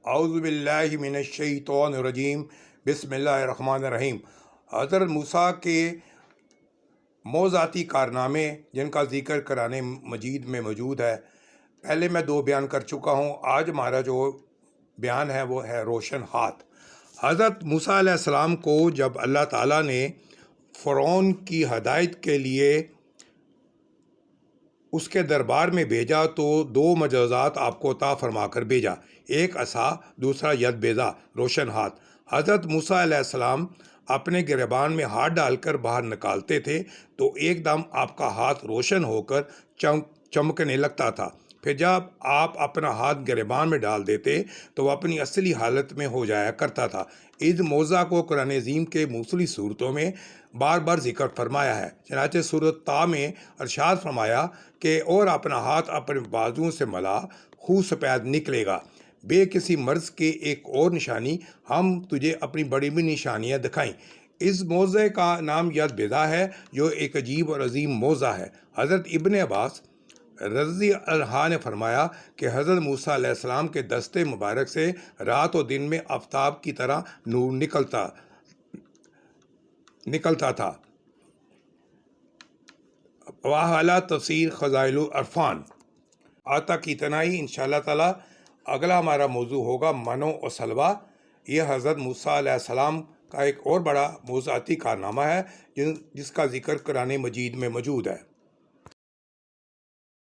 اعوذ باللہ من الشیطان الرجیم بسم اللہ الرحمن الرحیم۔ حضرت موسیٰ کے موضوعاتی کارنامے جن کا ذکر قرآن مجید میں موجود ہے، پہلے میں 2 بیان کر چکا ہوں۔ آج ہمارا جو بیان ہے وہ ہے روشن ہاتھ۔ حضرت موسیٰ علیہ السلام کو جب اللہ تعالیٰ نے فرعون کی ہدایت کے لیے اس کے دربار میں بھیجا تو 2 معجزات آپ کو عطا فرما کر بھیجا، ایک عصا، دوسرا ید بیضا، روشن ہاتھ۔ حضرت موسیٰ علیہ السلام اپنے گریبان میں ہاتھ ڈال کر باہر نکالتے تھے تو ایک دم آپ کا ہاتھ روشن ہو کر چمکنے لگتا تھا، پھر جب آپ اپنا ہاتھ گریبان میں ڈال دیتے تو وہ اپنی اصلی حالت میں ہو جایا کرتا تھا۔ اس موضوع کو قرآن عظیم کے مختلف صورتوں میں بار بار ذکر فرمایا ہے۔ چنانچہ سورۃ طٰ میں ارشاد فرمایا کہ اور اپنا ہاتھ اپنے بازوؤں سے ملا، خون سفید نکلے گا۔ بے کسی مرض کے ایک اور نشانی، ہم تجھے اپنی بڑی بڑی نشانیاں دکھائیں۔ اس موضوع کا نام ید بیضا ہے، جو ایک عجیب اور عظیم موضوع ہے۔ حضرت ابن عباس رضی اللہ عنہ نے فرمایا کہ حضرت موسیٰ علیہ السلام کے دستے مبارک سے رات و دن میں آفتاب کی طرح نور نکلتا تھا۔ واحلہ تفسیر خزائل العرفان۔ آج تک اتنا ہی۔ انشاءاللہ تعالی اگلا ہمارا موضوع ہوگا منو و سلویٰ۔ یہ حضرت موسیٰ علیہ السلام کا ایک اور بڑا موضوعاتی کارنامہ ہے جس کا ذکر قرآن مجید میں موجود ہے۔